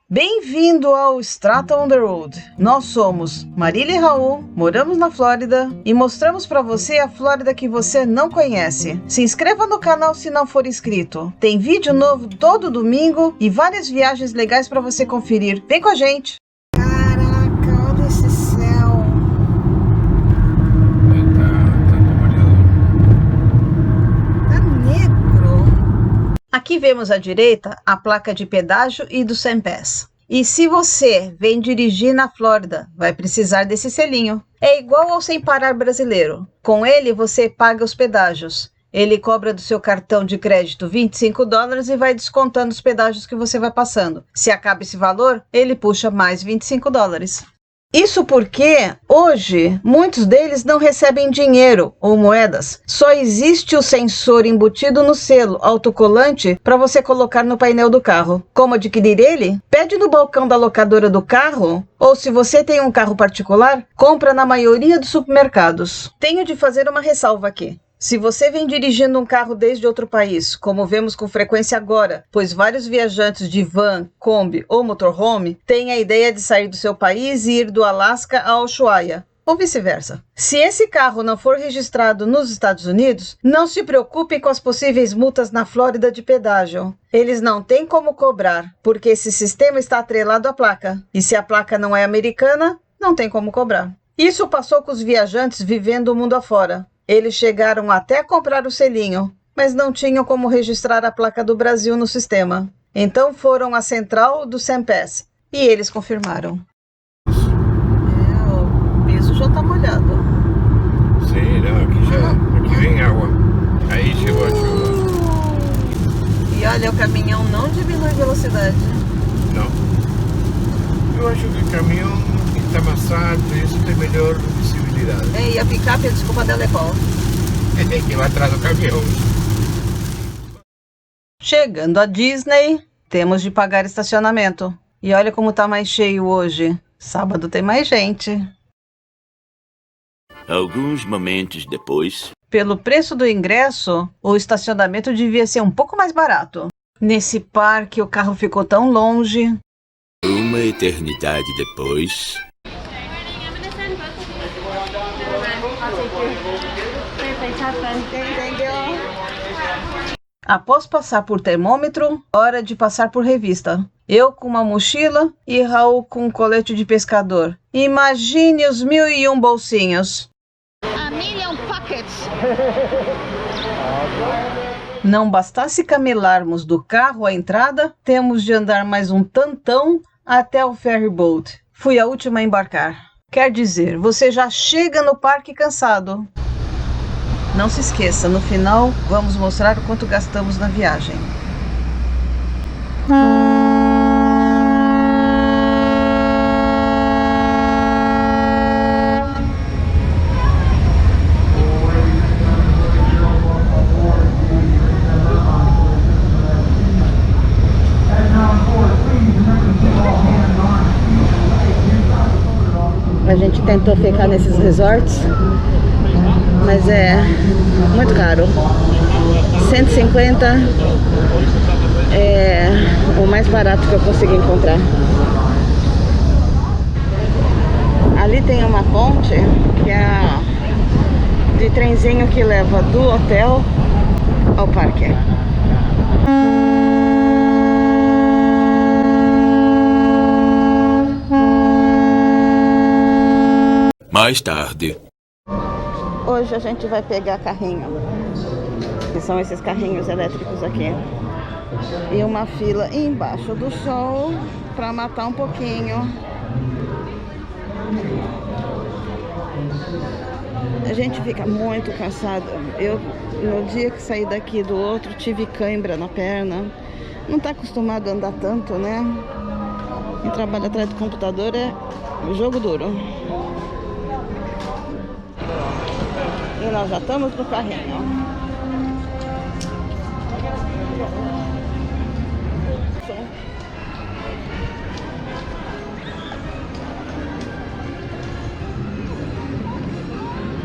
Bem-vindo ao Strata on the Road. Nós somos Marília e Raul, moramos na Flórida e mostramos para você a Flórida que você não conhece. Se inscreva no canal se não for inscrito. Tem vídeo novo todo domingo e várias viagens legais para você conferir. Vem com a gente! Caraca, olha esse céu! Tá negro! Aqui vemos à direita a placa de pedágio e do SAMPASS. E se você vem dirigir na Flórida, vai precisar desse selinho. É igual ao Sem Parar brasileiro. Com ele, você paga os pedágios. Ele cobra do seu cartão de crédito $25 e vai descontando os pedágios que você vai passando. Se acaba esse valor, ele puxa mais $25. Isso porque, hoje, muitos deles não recebem dinheiro ou moedas. Só existe o sensor embutido no selo autocolante para você colocar no painel do carro. Como adquirir ele? Pede no balcão da locadora do carro, ou se você tem um carro particular, compra na maioria dos supermercados. Tenho de fazer uma ressalva aqui. Se você vem dirigindo um carro desde outro país, como vemos com frequência agora, pois vários viajantes de van, Kombi ou motorhome têm a ideia de sair do seu país e ir do Alasca ao Ushuaia, ou vice-versa. Se esse carro não for registrado nos Estados Unidos, não se preocupe com as possíveis multas na Flórida de pedágio. Eles não têm como cobrar, porque esse sistema está atrelado à placa. E se a placa não é americana, não tem como cobrar. Isso passou com os viajantes vivendo o mundo afora. Eles chegaram até a comprar o selinho, mas não tinham como registrar a placa do Brasil no sistema. Então foram à central do SAMPASS e eles confirmaram. O piso já está molhado. Sim, não, aqui vem água. Aí chegou a chuva. E olha, o caminhão não diminui velocidade. Não. Eu acho que o caminhão está amassado, isso tem melhor visibilidade. E a picape, a desculpa dela é qual? Que vai atrás do caminhão. Chegando à Disney, temos de pagar estacionamento. E olha como tá mais cheio hoje. Sábado tem mais gente. Alguns momentos depois. Pelo preço do ingresso, o estacionamento devia ser um pouco mais barato. Nesse parque, o carro ficou tão longe. Uma eternidade depois. Após passar por termômetro, hora de passar por revista. Eu com uma mochila e Raul com um colete de pescador. Imagine os 1001 bolsinhos. A million pockets. Não bastasse camelarmos do carro à entrada, temos de andar mais um tantão até o ferry boat. Fui a última a embarcar. Quer dizer, você já chega no parque cansado. Não se esqueça, no final vamos mostrar o quanto gastamos na viagem. A gente tentou ficar nesses resorts, mas é muito caro. 150 é o mais barato que eu consegui encontrar. Ali tem uma ponte que é de trenzinho que leva do hotel ao parque. Mais tarde. Hoje a gente vai pegar carrinho, que são esses carrinhos elétricos aqui. E uma fila embaixo do sol para matar um pouquinho. A gente fica muito cansado. Eu, no dia que saí daqui do outro, tive cãibra na perna. Não tá acostumado a andar tanto, né? Quem trabalha atrás do computador é jogo duro. E nós já estamos no carrinho.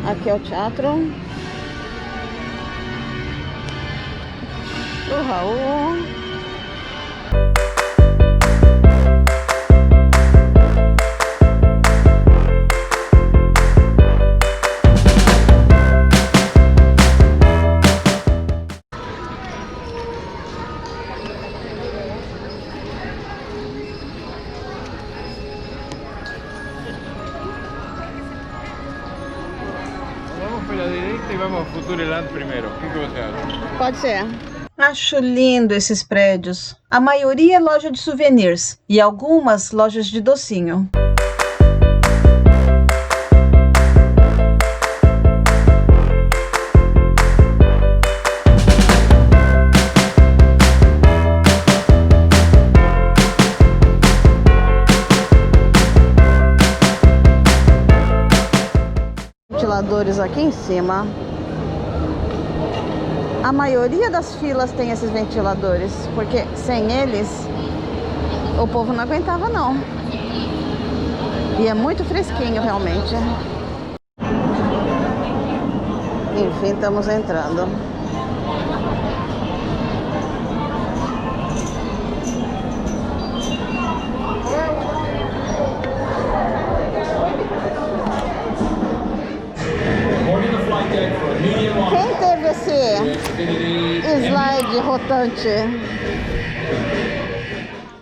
Aqui é o teatro. O Raul. y vamos a Futureland primero. ¿Qué você acha? Pode ser. Acho lindo esses prédios. A maioria é loja de souvenirs e algumas lojas de docinho. Ventiladores aqui em cima. A maioria das filas tem esses ventiladores, porque sem eles o povo não aguentava não. E é muito fresquinho realmente. Enfim, estamos entrando. Quem teve esse slide rotante?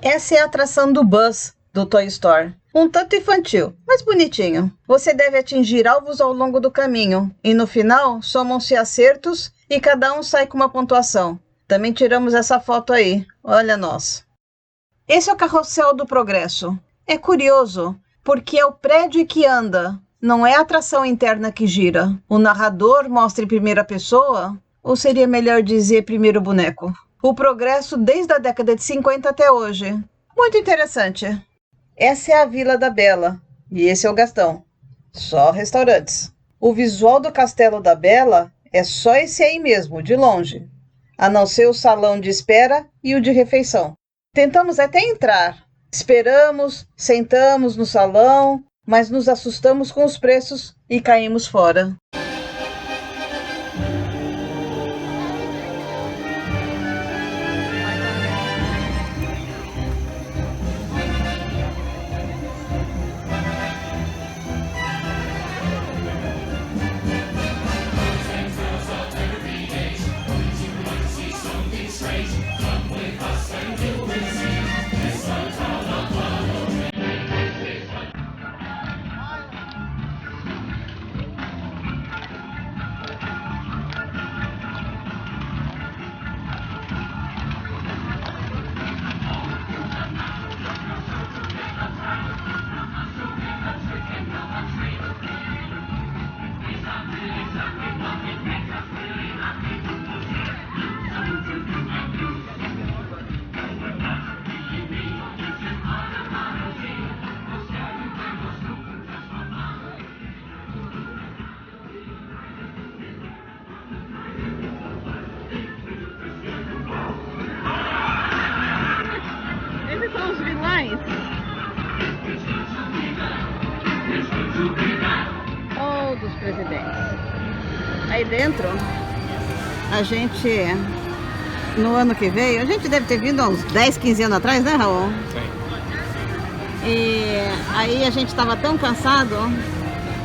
Essa é a atração do Buzz, do Toy Story. Um tanto infantil, mas bonitinho. Você deve atingir alvos ao longo do caminho, e no final somam-se acertos e cada um sai com uma pontuação. Também tiramos essa foto aí, olha nós. Esse é o Carrossel do Progresso. É curioso, porque é o prédio que anda. Não é a atração interna que gira. O narrador mostra em primeira pessoa, ou seria melhor dizer primeiro boneco? O progresso desde a década de 50 até hoje. Muito interessante. Essa é a Vila da Bela, e esse é o Gastão. Só restaurantes. O visual do Castelo da Bela é só esse aí mesmo, de longe. A não ser o salão de espera e o de refeição. Tentamos até entrar. Esperamos, sentamos no salão, mas nos assustamos com os preços e caímos fora. Esses são os vilões. Ou dos presidentes. Aí dentro, a gente, no ano que veio, a gente deve ter vindo há uns 10, 15 anos atrás, né, Raul? Sim. E aí a gente estava tão cansado,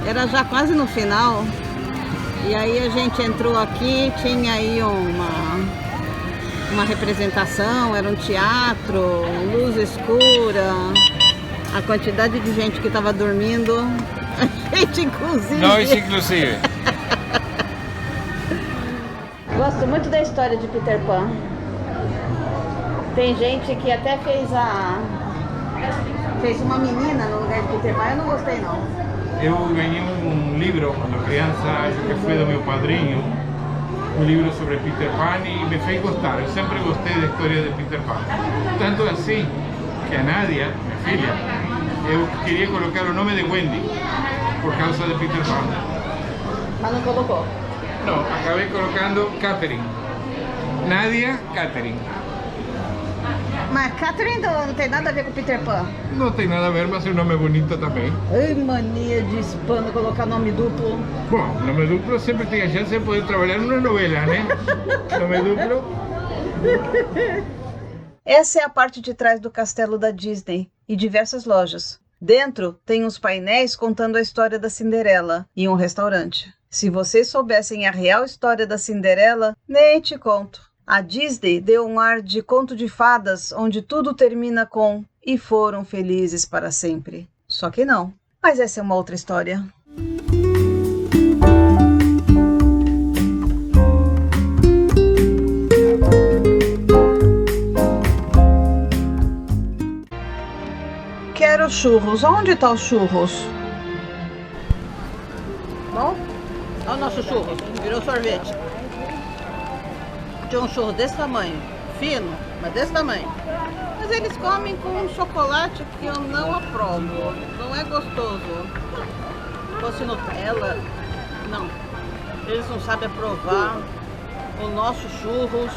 era já quase no final. E aí a gente entrou aqui, tinha aí uma representação, era um teatro, luz escura, a quantidade de gente que estava dormindo, a gente inclusive. Nós, inclusive. Gosto muito da história de Peter Pan. Tem gente que até fez uma menina no lugar de Peter Pan, eu não gostei não. Eu ganhei um livro quando criança, acho que foi do meu padrinho, um livro sobre Peter Pan e me fez gostar. Eu sempre gostei da história de Peter Pan. Tanto assim que a Nadia, minha filha, eu queria colocar o nome de Wendy por causa de Peter Pan. Mas não colocou. Não, acabei colocando Catherine. Nadia, Catherine. Mas Catherine não tem nada a ver com Peter Pan. Não tem nada a ver, mas o nome é bonito também. Ai, mania de hispano colocar nome duplo. Bom, nome duplo sempre tem a chance de poder trabalhar numa novela, né? Nome duplo. Essa é a parte de trás do castelo da Disney e diversas lojas. Dentro tem uns painéis contando a história da Cinderela e um restaurante. Se vocês soubessem a real história da Cinderela, nem te conto. A Disney deu um ar de conto de fadas onde tudo termina com "e foram felizes para sempre". Só que não. Mas essa é uma outra história. Quero churros. Onde está os churros? Bom, olha o nosso churro, virou sorvete. Tinha um churro desse tamanho, fino, mas desse tamanho. Mas eles comem com um chocolate que eu não aprovo, não é gostoso. Se fosse Nutella, não. Eles não sabem aprovar o nosso churros,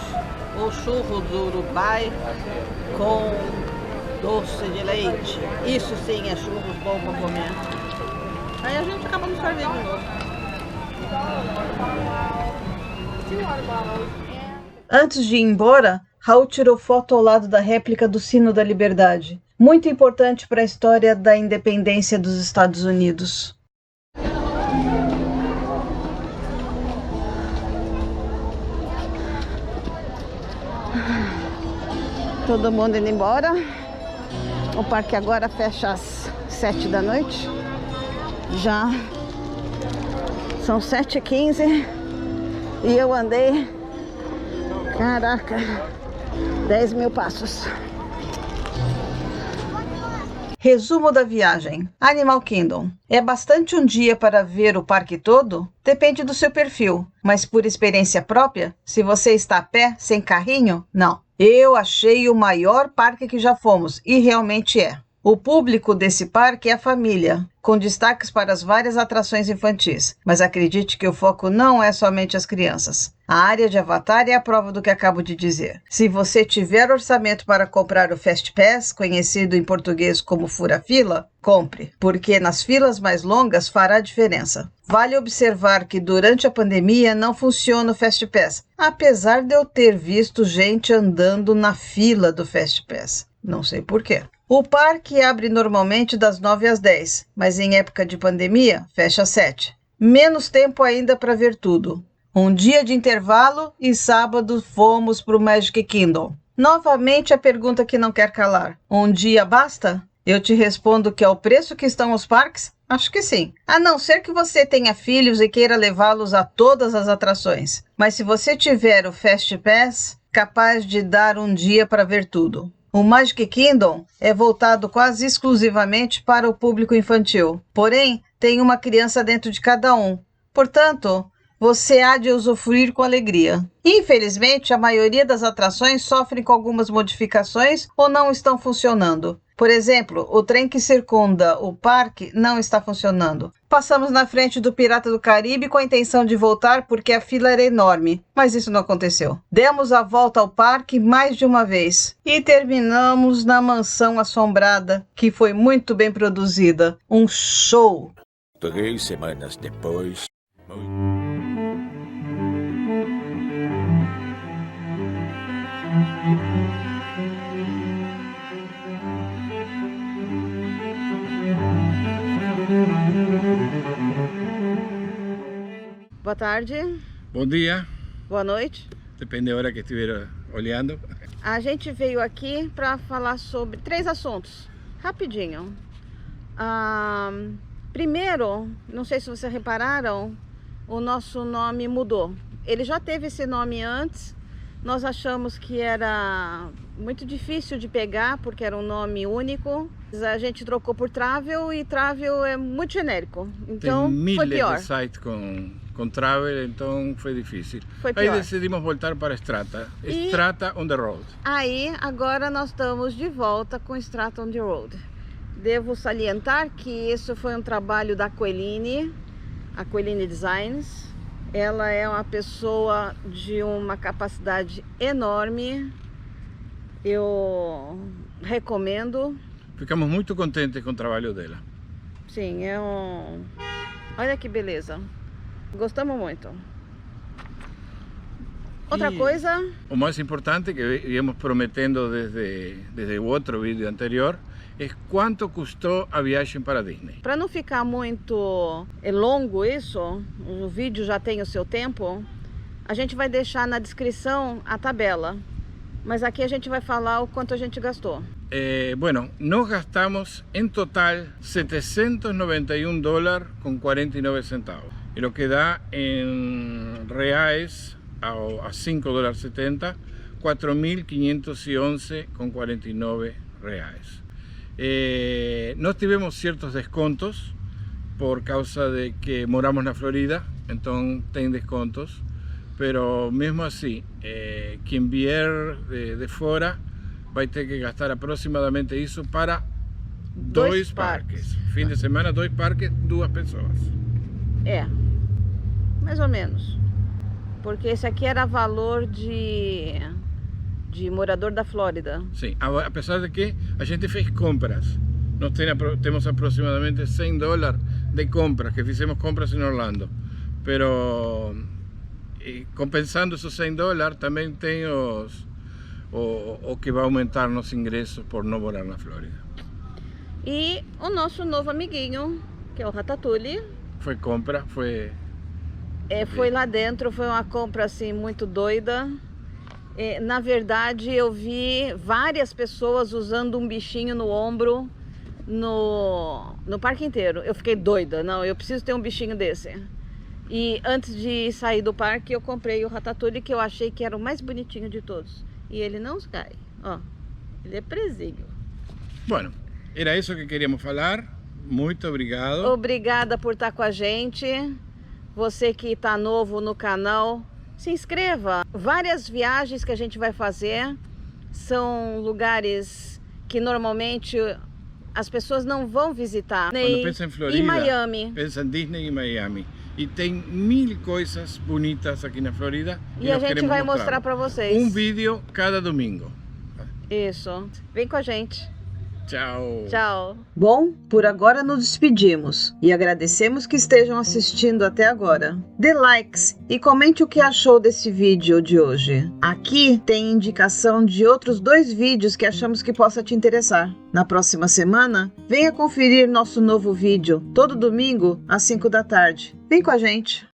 o churro do Uruguai com doce de leite. Isso sim é churros bom para comer. Aí a gente acaba no sorvete de novo. Antes de ir embora, Raul tirou foto ao lado da réplica do Sino da Liberdade, muito importante para a história da independência dos Estados Unidos. Todo mundo indo embora. O parque agora fecha às 7 da noite. Já são 7h15 e eu andei, caraca, 10 mil passos. Resumo da viagem. Animal Kingdom. É bastante um dia para ver o parque todo? Depende do seu perfil, mas por experiência própria, se você está a pé, sem carrinho, não. Eu achei o maior parque que já fomos, e realmente é. O público desse parque é a família, com destaques para as várias atrações infantis. Mas acredite que o foco não é somente as crianças. A área de Avatar é a prova do que acabo de dizer. Se você tiver orçamento para comprar o Fast Pass, conhecido em português como fura-fila, compre, porque nas filas mais longas fará diferença. Vale observar que durante a pandemia não funciona o Fast Pass, apesar de eu ter visto gente andando na fila do Fast Pass. Não sei porquê. O parque abre normalmente das 9 às 10, mas em época de pandemia fecha às 7. Menos tempo ainda para ver tudo. Um dia de intervalo e sábado fomos para o Magic Kingdom. Novamente a pergunta que não quer calar. Um dia basta? Eu te respondo que ao preço que estão os parques, acho que sim. A não ser que você tenha filhos e queira levá-los a todas as atrações. Mas se você tiver o Fast Pass, capaz de dar um dia para ver tudo. O Magic Kingdom é voltado quase exclusivamente para o público infantil. Porém, tem uma criança dentro de cada um. Portanto, você há de usufruir com alegria. Infelizmente, a maioria das atrações sofrem com algumas modificações ou não estão funcionando. Por exemplo, o trem que circunda o parque não está funcionando. Passamos na frente do Pirata do Caribe com a intenção de voltar porque a fila era enorme, mas isso não aconteceu. Demos a volta ao parque mais de uma vez e terminamos na Mansão Assombrada, que foi muito bem produzida. Um show! 3 semanas depois... Boa tarde. Bom dia, Boa noite. depende da hora que estiver olhando. A gente veio aqui para falar sobre 3 assuntos, rapidinho. Primeiro, não sei se vocês repararam, o nosso nome mudou. Ele já teve esse nome antes, nós achamos que era muito difícil de pegar, porque era um nome único. A gente trocou por Travel e Travel é muito genérico, então Tem foi milhares pior. de sites com travel, então foi difícil. Foi Aí pior. decidimos voltar para Strata. E- Strata on the road. Aí, agora nós estamos de volta com Strata on the Road. Devo salientar que isso foi um trabalho da Aqueline, Aqueline Designs. Ela é uma pessoa de uma capacidade enorme. Eu recomendo. Ficamos muito contentes com o trabalho dela. Sim, olha que beleza. Gostamos muito. Outra E coisa, o mais importante que íamos prometendo desde o outro vídeo anterior é quanto custou a viagem para Disney. para não ficar muito longo isso, o vídeo já tem o seu tempo, a gente vai deixar na descrição a tabela. Mas aqui a gente vai falar o quanto a gente gastou. Bueno, nós gastamos em total $791 com 49 centavos. E o que dá em reais a $5,70, 4.511 com 49 reais. nós tivemos ciertos descontos por causa de que moramos na Florida, então tem descontos, pero mesmo assim, quem vier de fora vai ter que gastar aproximadamente isso para dois parques. Fim de semana, 2 parques, 2 pessoas. Mais ou menos. Porque esse aqui era valor de morador da Flórida. Sim, apesar de que a gente fez compras. Nós temos aproximadamente $100 de compras, que fizemos compras em Orlando. Pero compensando esos $100, também tem o que vai aumentar nossos ingressos por não morar na Flórida. E o nosso novo amiguinho, que é o Ratatouille. Foi compra, foi lá dentro, foi uma compra assim muito doida. Na verdade, eu vi várias pessoas usando um bichinho no ombro no parque inteiro. Eu fiquei doida, não, eu preciso ter um bichinho desse. E antes de sair do parque, eu comprei o Ratatouille, que eu achei que era o mais bonitinho de todos. E ele não cai, ó, ele é presinho. Bueno, era isso que queríamos falar. Muito obrigado. Obrigada por estar com a gente. Você que está novo no canal, se inscreva. Várias viagens que a gente vai fazer são lugares que normalmente as pessoas não vão visitar. Quando pensa em Florida, e Miami. Pensa em Disney e Miami. E tem 1000 coisas bonitas aqui na Florida. E a gente vai mostrar para vocês. Um vídeo cada domingo. Isso. Vem com a gente. Tchau. Tchau. Bom, por agora nos despedimos e agradecemos que estejam assistindo até agora. Dê likes e comente o que achou desse vídeo de hoje. Aqui tem indicação de outros 2 vídeos que achamos que possa te interessar. Na próxima semana, venha conferir nosso novo vídeo, todo domingo às 5 da tarde. Vem com a gente!